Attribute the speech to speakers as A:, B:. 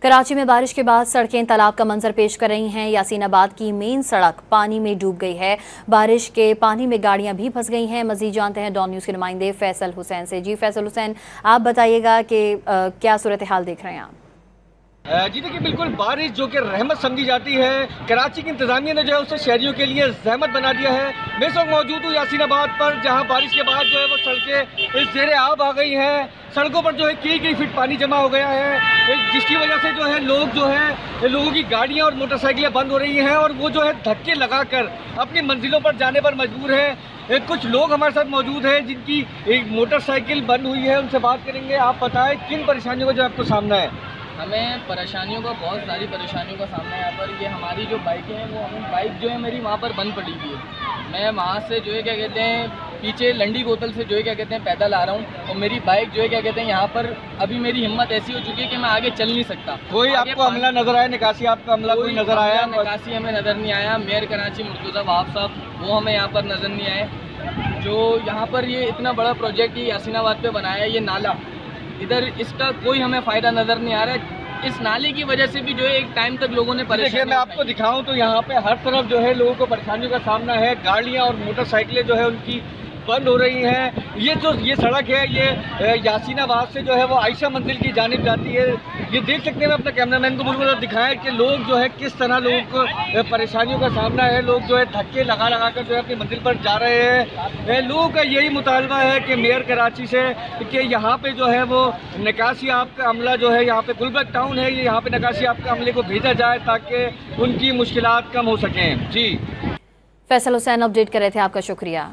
A: कराची में बारिश के बाद सड़कें तालाब का मंजर पेश कर रही हैं। यासीनाबाद की मेन सड़क पानी में डूब गई है। बारिश के पानी में गाड़ियां भी फंस गई हैं। मजीद जानते हैं डॉन न्यूज़ के नुमाइंदे फैसल हुसैन से। जी फैसल हुसैन, आप बताइएगा कि क्या सूरत हाल देख रहे हैं आप?
B: जी देखिए, बिल्कुल बारिश जो कि रहमत समझी जाती है, कराची की इंतजामिया ने जो है उसे शहरियों के लिए जहमत बना दिया है। मैं इस वक्त मौजूद हूँ यासीनाबाद पर, जहाँ बारिश के बाद जो है वो सड़कें इस ज़ेरे आब आ गई हैं। सड़कों पर जो है कई फीट पानी जमा हो गया है, जिसकी वजह से जो है लोगों की गाड़ियाँ और मोटरसाइकिलें बंद हो रही हैं और वो जो है धक्के लगाकर अपनी मंजिलों पर जाने पर मजबूर है। कुछ लोग हमारे साथ मौजूद हैं जिनकी एक मोटरसाइकिल बंद हुई है, उनसे बात करेंगे। आप बताएं किन परेशानियों का जो आपको सामना है?
C: हमें परेशानियों का, बहुत सारी परेशानियों का सामना है यहाँ पर। ये हमारी जो बाइकें हैं वो बाइक जो है मेरी वहाँ पर बंद पड़ी हुई है। मैं वहाँ से जो है क्या कहते हैं पीछे लंडी बोतल से जो है क्या कहते हैं पैदल आ रहा हूँ और मेरी बाइक जो है क्या कहते हैं यहाँ पर अभी मेरी हिम्मत ऐसी हो चुकी है कि मैं आगे चल नहीं सकता।
B: कोई आपको अमला नजर आया? निकासी आपका अमला कोई नजर आया?
C: निकासी हमें नज़र नहीं आया। मेयर कराची मुर्तज़ा वहाब साहब वो हमें यहाँ पर नज़र नहीं आए। जो यहाँ पर ये इतना बड़ा प्रोजेक्ट ये यासीनाबाद पे बनाया है, ये नाला, इधर इसका कोई हमें फ़ायदा नज़र नहीं आ रहा है। इस नाले की वजह से भी जो है एक टाइम तक लोगों ने परेशानी।
B: मैं आपको दिखाऊं तो यहाँ पे हर तरफ जो है लोगों को परेशानियों का सामना है। गाड़ियाँ और मोटरसाइकिलें जो है उनकी बंद हो रही हैं। ये सड़क है, ये यासीनाबाद से जो है वो आयशा मंजिल की जानिब जाती है। ये देख सकते हैं, अपने कैमरामैन को बिल्कुल दिखाएं कि लोग जो है किस तरह लोगों को परेशानियों का सामना है। लोग जो है धक्के लगा कर जो है अपनी मंजिल पर जा रहे हैं। लोगों का यही मुतालबा है कि मेयर कराची से कि यहाँ पे जो है वो निकासी आपका अमला जो है, यहाँ पे गुलबर्ग टाउन है, ये यहाँ पे निकासी आपका अमले को भेजा जाए ताकि उनकी मुश्किलात कम हो सकें। जी
A: फैसल हुसैन अपडेट कर रहे थे, आपका शुक्रिया।